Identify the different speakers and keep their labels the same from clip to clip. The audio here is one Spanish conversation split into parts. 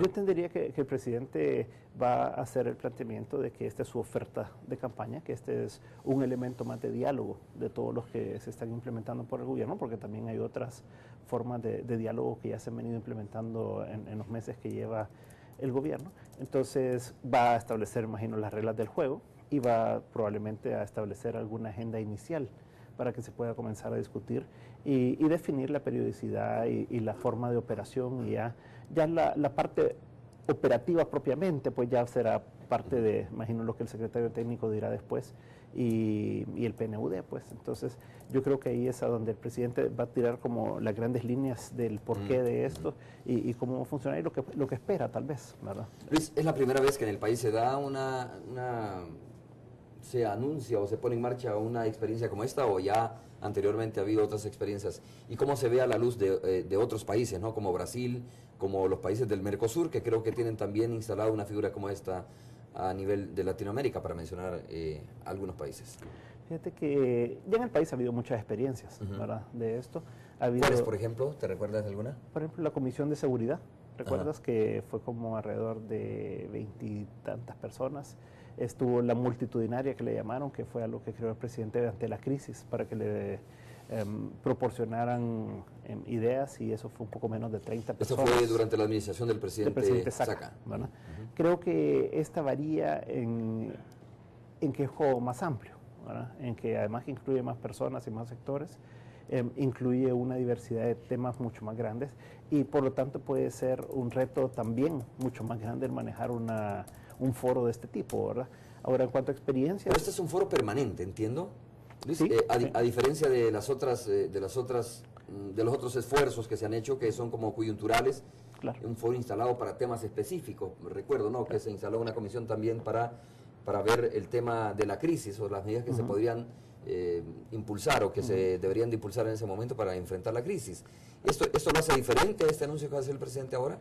Speaker 1: Yo entendería que el presidente va a hacer el planteamiento de que esta es su oferta de campaña, que este es un elemento más de diálogo de todos los que se están implementando por el gobierno, porque también hay otras formas de diálogo que ya se han venido implementando en los meses que lleva el gobierno. Entonces va a establecer, imagino, las reglas del juego y va probablemente a establecer alguna agenda inicial para que se pueda comenzar a discutir y definir la periodicidad y la forma de operación, y ya la parte operativa propiamente pues ya será parte de, imagino, lo que el secretario técnico dirá después y el PNUD. Pues entonces yo creo que ahí es a donde el presidente va a tirar como las grandes líneas del porqué de esto y cómo va a funcionar y lo que espera tal vez, ¿verdad?
Speaker 2: Luis, ¿es la primera vez que en el país se da se anuncia o se pone en marcha una experiencia como esta, o ya anteriormente ha habido otras experiencias? ¿Y cómo se ve a la luz de otros países, ¿no? Como Brasil, como los países del Mercosur, que creo que tienen también instalado una figura como esta a nivel de Latinoamérica, para mencionar algunos países?
Speaker 1: Fíjate que ya en el país ha habido muchas experiencias, ¿verdad? De esto.
Speaker 2: ¿Cuáles, por ejemplo? ¿Te recuerdas de alguna?
Speaker 1: Por ejemplo, la Comisión de Seguridad. ¿Recuerdas que fue como alrededor de 20 y tantas personas? Estuvo la multitudinaria que le llamaron, que fue a lo que creó el presidente ante la crisis, para que le proporcionaran ideas, y eso fue un poco menos de 30 personas.
Speaker 2: Eso fue durante la administración del presidente Saca.
Speaker 1: ¿Verdad? Creo que esta varía en que es juego más amplio, ¿verdad? En que además que incluye más personas y más sectores, incluye una diversidad de temas mucho más grandes, y por lo tanto puede ser un reto también mucho más grande el manejar un foro de este tipo, ¿verdad? Ahora, en cuanto a experiencias...
Speaker 2: Pero este es un foro permanente, entiendo, Luis,
Speaker 1: ¿Sí?
Speaker 2: a diferencia de los otros esfuerzos que se han hecho, que son como coyunturales.
Speaker 1: Claro.
Speaker 2: Un foro instalado para temas específicos. Recuerdo, ¿no?, que se instaló una comisión también para ver el tema de la crisis o las medidas que se podrían impulsar o que se deberían de impulsar en ese momento para enfrentar la crisis. ¿Esto lo hace diferente, este anuncio que va a hacer el presidente ahora?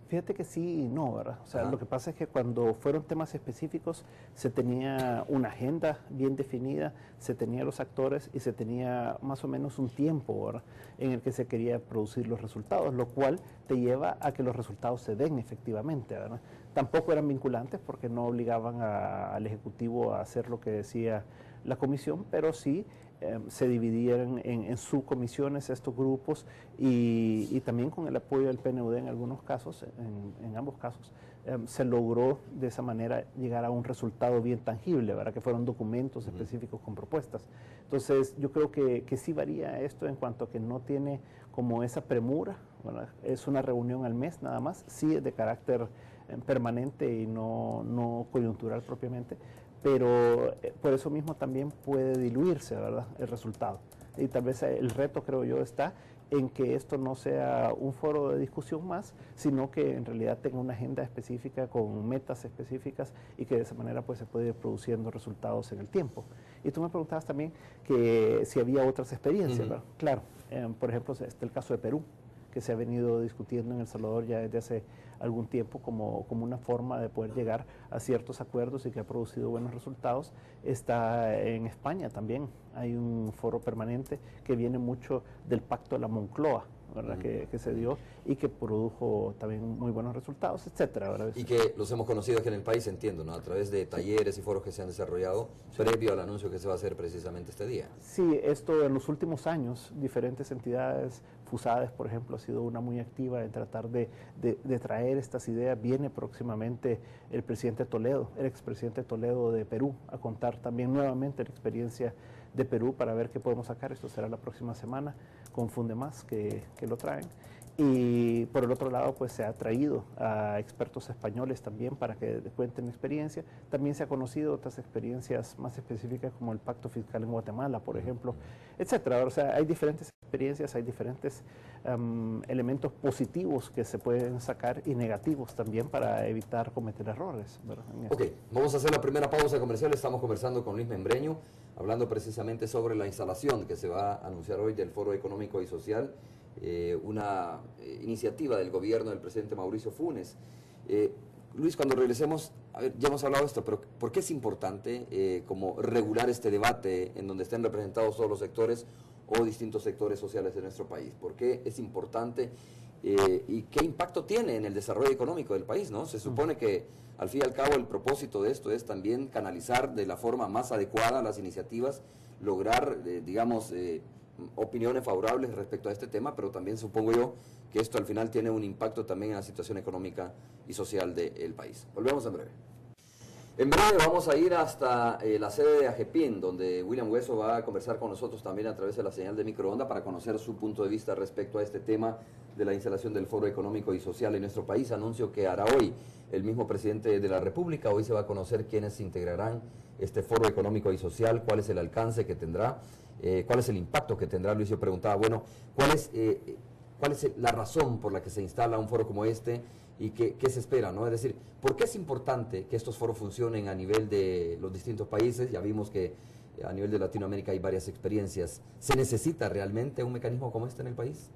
Speaker 1: Fíjate que sí y no, ¿verdad? O sea, lo que pasa es que cuando fueron temas específicos se tenía una agenda bien definida, se tenía los actores y se tenía más o menos un tiempo, ¿verdad?, en el que se quería producir los resultados, lo cual te lleva a que los resultados se den efectivamente, ¿verdad? Tampoco eran vinculantes porque no obligaban al Ejecutivo a hacer lo que decía la comisión, pero sí se dividían en subcomisiones estos grupos, y también con el apoyo del PNUD en algunos casos, en ambos casos, se logró de esa manera llegar a un resultado bien tangible, ¿verdad?, que fueron documentos específicos con propuestas. Entonces yo creo que sí varía esto en cuanto a que no tiene como esa premura, ¿verdad? Es una reunión al mes nada más, sí es de carácter permanente y no coyuntural propiamente, pero por eso mismo también puede diluirse, ¿verdad?, el resultado. Y tal vez el reto, creo yo, está en que esto no sea un foro de discusión más, sino que en realidad tenga una agenda específica con metas específicas, y que de esa manera pues se puede ir produciendo resultados en el tiempo. Y tú me preguntabas también que si había otras experiencias, ¿verdad? Claro, por ejemplo, está el caso de Perú, que se ha venido discutiendo en El Salvador ya desde hace algún tiempo como una forma de poder llegar a ciertos acuerdos y que ha producido buenos resultados. Está en España también, hay un foro permanente que viene mucho del Pacto de la Moncloa, ¿verdad?, que se dio y que produjo también muy buenos resultados, etcétera, ¿verdad?
Speaker 2: Y que los hemos conocido aquí en el país, entiendo, ¿no?, a través de talleres y foros que se han desarrollado previo al anuncio que se va a hacer precisamente este día.
Speaker 1: Sí, esto en los últimos años, diferentes entidades, FUSADES, por ejemplo, ha sido una muy activa en tratar de traer estas ideas. Viene próximamente el presidente Toledo, el expresidente Toledo de Perú, a contar también nuevamente la experiencia de Perú para ver qué podemos sacar. Esto será la próxima semana con Fundemás que lo traen. Y por el otro lado, pues se ha traído a expertos españoles también para que cuenten experiencia. También se ha conocido otras experiencias más específicas como el Pacto Fiscal en Guatemala, por ejemplo, etcétera. O sea, hay diferentes experiencias, hay diferentes elementos positivos que se pueden sacar y negativos también para evitar cometer errores, ¿verdad?
Speaker 2: Ok, vamos a hacer la primera pausa comercial. Estamos conversando con Luis Membreño, hablando precisamente sobre la instalación que se va a anunciar hoy del Foro Económico y Social, una iniciativa del gobierno del presidente Mauricio Funes. Luis, cuando regresemos, a ver, ya hemos hablado de esto, pero ¿por qué es importante como regular este debate en donde estén representados todos los sectores o distintos sectores sociales de nuestro país? ¿Por qué es importante y qué impacto tiene en el desarrollo económico del país, ¿no? Se supone que al fin y al cabo el propósito de esto es también canalizar de la forma más adecuada las iniciativas, lograr, digamos, opiniones favorables respecto a este tema, pero también supongo yo que esto al final tiene un impacto también en la situación económica y social del país. Volvemos en breve. En breve vamos a ir hasta la sede de AGEPIN, donde William Hueso va a conversar con nosotros también a través de la señal de microonda para conocer su punto de vista respecto a este tema de la instalación del Foro Económico y Social en nuestro país. Anuncio que hará hoy el mismo presidente de la República. Hoy se va a conocer quiénes integrarán este Foro Económico y Social, cuál es el alcance que tendrá, cuál es el impacto que tendrá. Luis, yo preguntaba, bueno, ¿cuál es la razón por la que se instala un foro como este? ¿Y qué se espera, no? Es decir, ¿por qué es importante que estos foros funcionen a nivel de los distintos países? Ya vimos que a nivel de Latinoamérica hay varias experiencias. ¿Se necesita realmente un mecanismo como este en el país?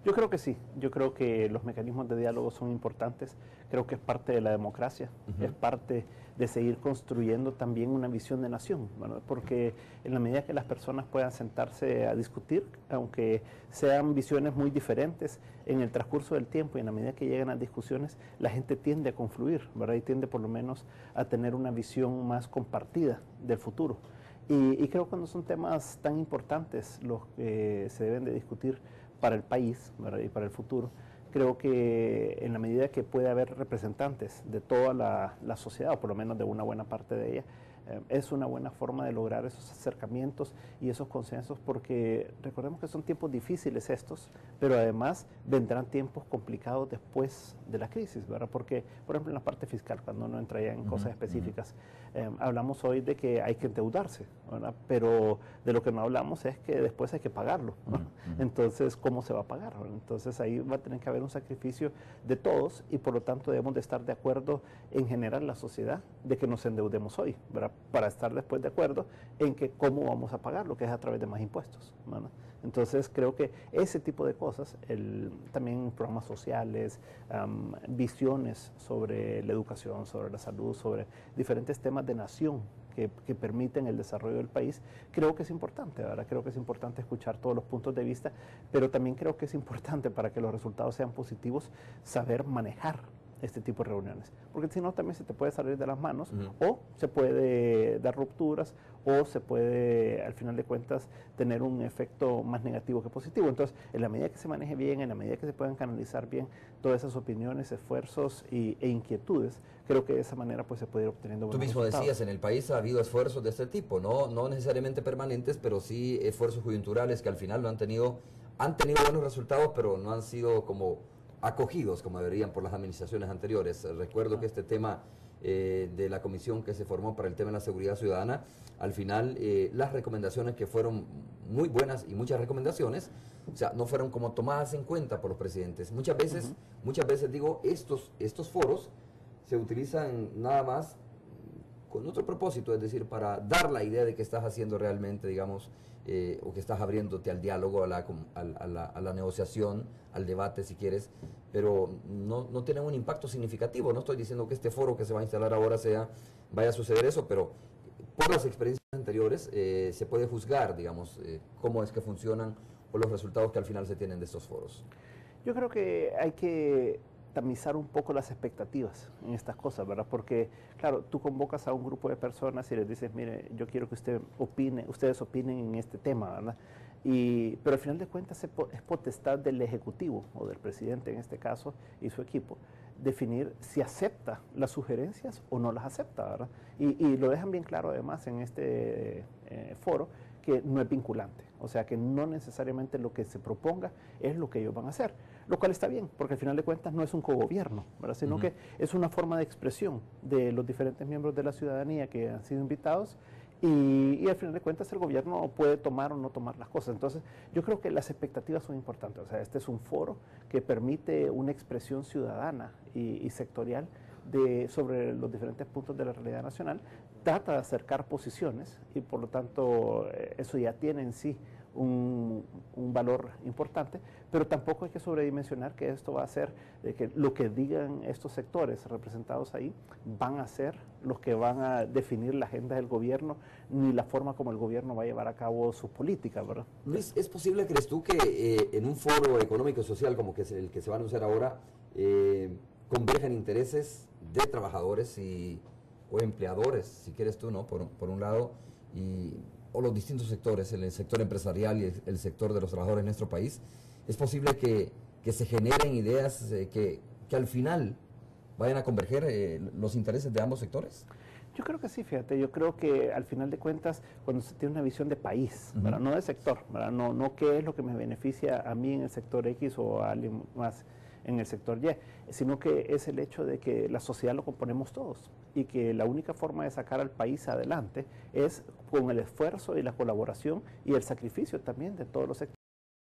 Speaker 1: Yo creo que sí, yo creo que los mecanismos de diálogo son importantes, creo que es parte de la democracia, es parte de seguir construyendo también una visión de nación, ¿verdad? Porque en la medida que las personas puedan sentarse a discutir, aunque sean visiones muy diferentes, en el transcurso del tiempo y en la medida que llegan las discusiones, la gente tiende a confluir, ¿verdad? Y tiende por lo menos a tener una visión más compartida del futuro. Y creo que cuando son temas tan importantes los que se deben de discutir para el país, ¿verdad? Y para el futuro, creo que en la medida que puede haber representantes de toda la sociedad, o por lo menos de una buena parte de ella, es una buena forma de lograr esos acercamientos y esos consensos, porque recordemos que son tiempos difíciles estos, pero además vendrán tiempos complicados después de la crisis, ¿verdad? Porque, por ejemplo, en la parte fiscal, cuando uno entra ya en cosas específicas, hablamos hoy de que hay que endeudarse, ¿verdad? Pero de lo que no hablamos es que después hay que pagarlo, ¿no? Entonces, ¿cómo se va a pagar? Entonces, ahí va a tener que haber un sacrificio de todos y por lo tanto debemos de estar de acuerdo en general la sociedad de que nos endeudemos hoy, ¿verdad? Para estar después de acuerdo en que cómo vamos a pagarlo, que es a través de más impuestos, ¿verdad? Entonces creo que ese tipo de cosas, también programas sociales, visiones sobre la educación, sobre la salud, sobre diferentes temas de nación que permiten el desarrollo del país, creo que es importante, ¿verdad? Creo que es importante escuchar todos los puntos de vista, pero también creo que es importante para que los resultados sean positivos saber manejar este tipo de reuniones, porque si no también se te puede salir de las manos o se puede dar rupturas o se puede al final de cuentas tener un efecto más negativo que positivo. Entonces, en la medida que se maneje bien, en la medida que se puedan canalizar bien todas esas opiniones, esfuerzos e inquietudes, creo que de esa manera pues se puede ir obteniendo buenos resultados.
Speaker 2: Tú mismo decías, en el país ha habido esfuerzos de este tipo, no necesariamente permanentes, pero sí esfuerzos coyunturales que al final han tenido buenos resultados, pero no han sido como acogidos como deberían por las administraciones anteriores. Recuerdo que este tema de la comisión que se formó para el tema de la seguridad ciudadana, al final las recomendaciones que fueron muy buenas y muchas recomendaciones, o sea, no fueron como tomadas en cuenta por los presidentes. Muchas veces digo, estos foros se utilizan nada más con otro propósito, es decir, para dar la idea de que estás haciendo realmente, digamos, o que estás abriéndote al diálogo, a la negociación, al debate, si quieres, pero no tienen un impacto significativo. No estoy diciendo que este foro que se va a instalar ahora vaya a suceder eso, pero por las experiencias anteriores se puede juzgar, digamos, cómo es que funcionan o los resultados que al final se tienen de estos foros.
Speaker 1: Yo creo que hay que tamizar un poco las expectativas en estas cosas, ¿verdad? Porque, claro, tú convocas a un grupo de personas y les dices, mire, yo quiero que ustedes opinen en este tema, ¿verdad? Pero al final de cuentas es potestad del Ejecutivo, o del presidente en este caso, y su equipo, definir si acepta las sugerencias o no las acepta, ¿verdad? Y lo dejan bien claro además en este foro, que no es vinculante, o sea que no necesariamente lo que se proponga es lo que ellos van a hacer, lo cual está bien, porque al final de cuentas no es un cogobierno, ¿verdad? Sino que es una forma de expresión de los diferentes miembros de la ciudadanía que han sido invitados y al final de cuentas el gobierno puede tomar o no tomar las cosas. Entonces yo creo que las expectativas son importantes, o sea, este es un foro que permite una expresión ciudadana y sectorial sobre los diferentes puntos de la realidad nacional, trata de acercar posiciones y por lo tanto eso ya tiene en sí un valor importante, pero tampoco hay que sobredimensionar que esto va a ser, que lo que digan estos sectores representados ahí van a ser los que van a definir la agenda del gobierno, ni la forma como el gobierno va a llevar a cabo sus políticas, ¿verdad?
Speaker 2: Luis, ¿es posible, crees tú, que en un foro económico y social como que es el que se va a anunciar ahora, convergen intereses de trabajadores o empleadores, si quieres tú, ¿no? Por un lado, o los distintos sectores, el sector empresarial y el sector de los trabajadores en nuestro país? ¿Es posible que se generen ideas que al final vayan a converger los intereses de ambos sectores?
Speaker 1: Yo creo que sí, fíjate, yo creo que al final de cuentas, cuando se tiene una visión de país, ¿verdad? No de sector, ¿verdad? No qué es lo que me beneficia a mí en el sector X o a alguien más en el sector Y, sino que es el hecho de que la sociedad lo componemos todos y que la única forma de sacar al país adelante es con el esfuerzo y la colaboración y el sacrificio también de todos los sectores.